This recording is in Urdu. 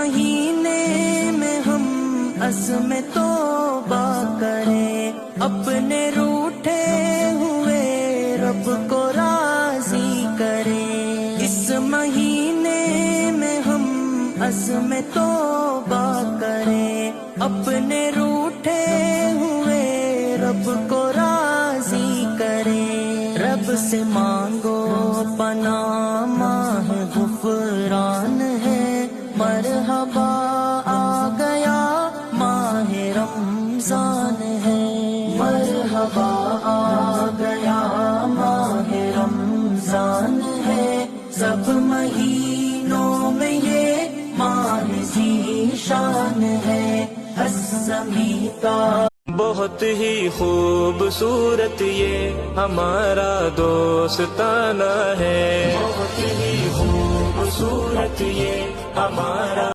مہینے میں ہم عزم توبہ کریں، اپنے روٹھے ہوئے رب کو راضی کریں۔ اس مہینے میں ہم عزم توبہ کریں، اپنے روٹھے ہوئے رب کو راضی کریں۔ رب سے مانگو پناہ، ماہ غفران ہے، مرحبا آ گیا ماہ رمضان ہے، مرحبا آ گیا ماہ رمضان ہے۔ سب مہینوں میں یہ ماہ ذی شان ہے، السمیتا۔ بہت ہی خوبصورت یہ ہمارا دوستانہ ہے، بہت ہی خوبصورت یہ ہمارا